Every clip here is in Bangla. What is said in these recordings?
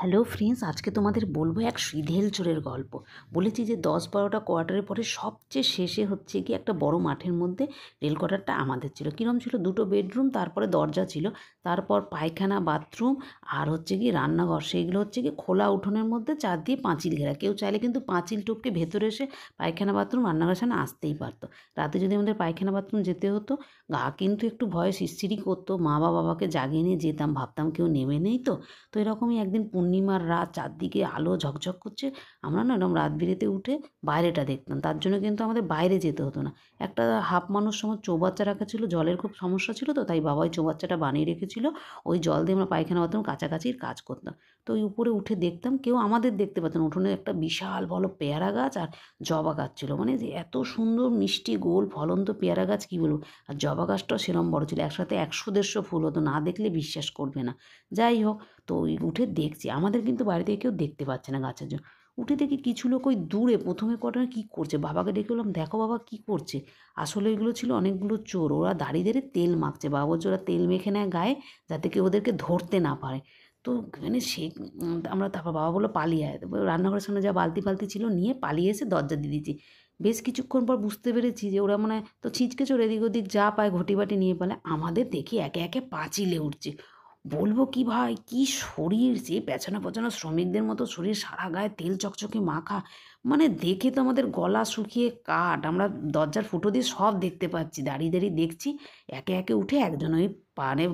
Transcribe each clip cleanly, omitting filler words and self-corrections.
হ্যালো ফ্রেন্ডস, আজকে তোমাদের বলবো এক সিধেল চোরের গল্প। বলেছি যে 10-12টা কোয়ার্টারের পরে সবচেয়ে শেষে হচ্ছে কি একটা বড় মাঠের মধ্যে রেল কোয়ার্টারটা আমাদের ছিল। কীরকম ছিল? দুটো বেডরুম, তারপরে দরজা ছিল, তারপর পায়খানা, বাথরুম আর হচ্ছে কি রান্নাঘর। সেইগুলো হচ্ছে কি খোলা উঠোনের মধ্যে চার দিয়ে পাঁচিল ঘেরা। কেউ চাইলে কিন্তু পাঁচিল টপকে ভেতরে এসে পায়খানা, বাথরুম, রান্নাঘরের সামনে আসতেই পারতো। রাতে যদি আমাদের পায়খানা, বাথরুম যেতে হতো, গা কিন্তু একটু ভয়ে শিরশিরি করতো। মা বা বাবাকে জাগিয়ে নিয়ে যেতাম, ভাবতাম কেউ নেমে নেই তো। তো এরকমই একদিন পূর্ণিমার রাত, চারদিকে আলো ঝকঝক করছে। আমরা না এরকম রাত বিরেতে উঠে বাইরেটা দেখতাম। তার জন্য কিন্তু আমাদের বাইরে যেতে হতো না। একটা হাফ মানুষ সময় চৌবাচ্চা রাখা ছিল, জলের খুব সমস্যা ছিল, তো তাই বাবা ওই চৌবাচ্চাটা বানিয়ে রেখেছিল। ওই জল দিয়ে আমরা পায়খানা, বাথরুম কাছাকাছির কাজ করতাম। তো ওই উপরে উঠে দেখতাম, কেউ আমাদের দেখতে পেত না। উঠোনে একটা বিশাল বড় পেয়ারা গাছ আর জবা গাছ ছিল। মানে যে এত সুন্দর মিষ্টি গোল ফলন্ত পেয়ারা গাছ, কী বলবো। আর জবা গাছটাও সেরম বড় ছিল, একসাথে 100-150 ফুল হতো, না দেখলে বিশ্বাস করবে না। যাই হোক, তো ওই উঠে দেখছি, আমাদের কিন্তু বাড়ি থেকে কেউ দেখতে পাচ্ছে না গাছের জন্য। উঠে দেখি কিছু লোক ওই দূরে প্রথমে কটা কী করছে। বাবাকে ডেকে বললাম, দেখো বাবা কী করছে। আসলে এগুলো ছিল অনেকগুলো চোর, ওরা দাঁড়িয়ে দাঁড়িয়ে তেল মাখছে। বাবা বলছে ওরা তেল মেখে নেয় গায়ে, যাতে কেউ ওদেরকে ধরতে না পারে। তো মানে সে আমরা, তারপর বাবা বললো পালিয়ে আয়। রান্নাঘরের সামনে যা বালতি ফালতি ছিল নিয়ে পালিয়ে এসে দরজা দিয়ে দিয়েছি। বেশ কিছুক্ষণ পর বুঝতে পেরেছি যে ওরা মনে হয় তো ছিঁচকে চোর, এদিক ওদিক যা পায় ঘটি বাটি নিয়ে পালে। আমাদের দেখি একে একে পাঁচিলে উঠছে। বলবো কি ভাই, কি শরীর, যে পেছানো পেছানো শ্রমিকদের মতো শরীর, সারা গায়ে তেল চকচকে মাখা। মানে দেখে তো আমাদের গলা শুকিয়ে কাঠ। আমরা দরজার ফুটো দিয়ে সব দেখতে পাচ্ছি, দাঁড়িয়ে দাঁড়িয়ে দেখছি। একে একে উঠে একজন ওই পাড়ে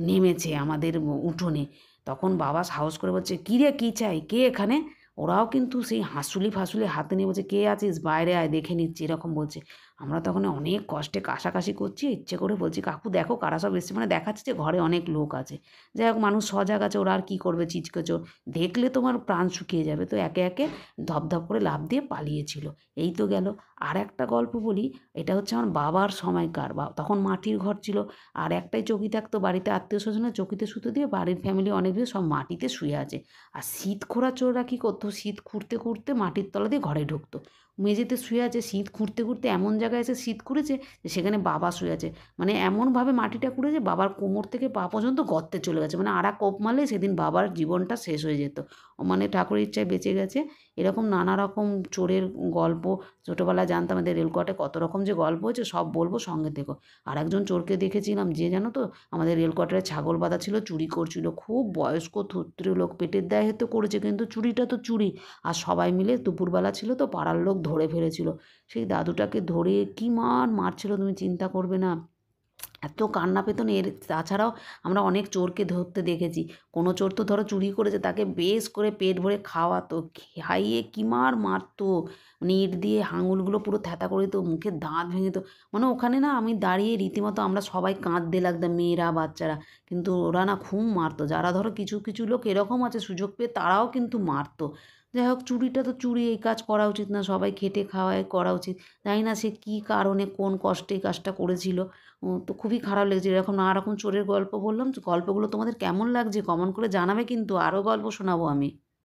নেমেছে আমাদের উঠোনে। তখন বাবা সাহস করে বলছে, কী রে, কী চাই, কে এখানে? ওরাও কিন্তু সেই হাঁসুলি ফাঁসুলি হাতে নিয়ে বলছে, কে আছিস, বাইরে আয়, দেখে নিচ্ছি, এরকম বলছে। আমরা তখন অনেক কষ্টে কাশাকাশি করছি, ইচ্ছে করে বলছি, কাকু দেখো কারা সব এসছে, মানে দেখাচ্ছে যে ঘরে অনেক লোক আছে। যাই হোক, মানুষ সজাগ আছে, ওরা আর কী করবে, চিচকে চোর দেখলে তোমার প্রাণ শুকিয়ে যাবে। তো একে একে ধপধপ করে লাফ দিয়ে পালিয়েছিল। এই তো গেল। আর একটা গল্প বলি, এটা হচ্ছে আমার বাবার সময়কার। বা তখন মাটির ঘর ছিল, আর একটাই চৌকি থাকতো বাড়িতে, আত্মীয় স্বজনের চৌকিতে শুতে দিয়ে, বাড়ির ফ্যামিলি অনেক বেশি সব মাটিতে শুয়ে আছে। আর শীত খোঁড়া চোররা কী করতো, শীত খুঁড়তে খুঁড়তে মাটির তলা দিয়ে ঘরে ঢুকতো। মেঝেতে শুয়ে আছে, শীত খুঁড়তে খুঁড়তে এমন জায়গায় এসে শীত খুঁড়েছে যে সেখানে বাবা শুয়ে আছে। মানে এমনভাবে মাটিটা খুঁড়েছে, বাবার কোমর থেকে পা পর্যন্ত গর্তে চলে গেছে। মানে আর এক কোপ মারলে সেদিন বাবার জীবনটা শেষ হয়ে যেত। মানে ঠাকুরের ইচ্ছায় বেঁচে গেছে। এরকম নানা রকম চোরের গল্প ছোটোবেলায় জানতাম। আমাদের রেলকোয়ার্টে কত রকম যে গল্প হয়েছে, সব বলবো, সঙ্গে থেকো। আর একজন চোরকে দেখেছিলাম, যে জানো তো, আমাদের রেলকোয়ার্টারে ছাগল বাঁধা ছিল, চুরি করছিল। খুব বয়স্ক থুত্রে লোক, পেটের দায়ে হয়তো করেছে, কিন্তু চুরিটা তো চুরি। আর সবাই মিলে দুপুরবেলা ছিল তো, পাড়ার লোক ধরে ফেলেছিল। সেই দাদুটাকে ধরে কী মারছিল তুমি চিন্তা করবে না। এত কান্না পেত না এর। তাছাড়াও আমরা অনেক চোরকে ধরতে দেখেছি। কোনো চোর তো ধরো চুরি করেছে, তাকে বেশ করে পেট ভরে খাওয়াতো, খাইয়ে কি মারতো। মানে ইট দিয়ে আঙুলগুলো পুরো থ্যাথা করে দিত, মুখে দাঁত ভেঙে দিত। মানে ওখানে না আমি দাঁড়িয়ে রীতিমতো আমরা সবাই কাঁদতে লাগতাম, মেয়েরা বাচ্চারা। কিন্তু ওরা না খুব মারতো। যারা ধরো কিছু কিছু লোক এরকম আছে সুযোগ পেয়ে, তারাও কিন্তু মারতো। যাই হোক, চুরিটা তো চুরি, এই কাজ করা উচিত না, সবাই খেটে খাওয়ায় করা উচিত। জানি না সে কী কারণে কোন কষ্টে এই কাজটা করেছিল। তো খুবই খারাপ লেগেছে। এরকম নানা রকম চোরের গল্প বললাম। গল্পগুলো তোমাদের কেমন লাগছে কমেন্ট করে জানাবে, কিন্তু আরও গল্প শোনাবো আমি।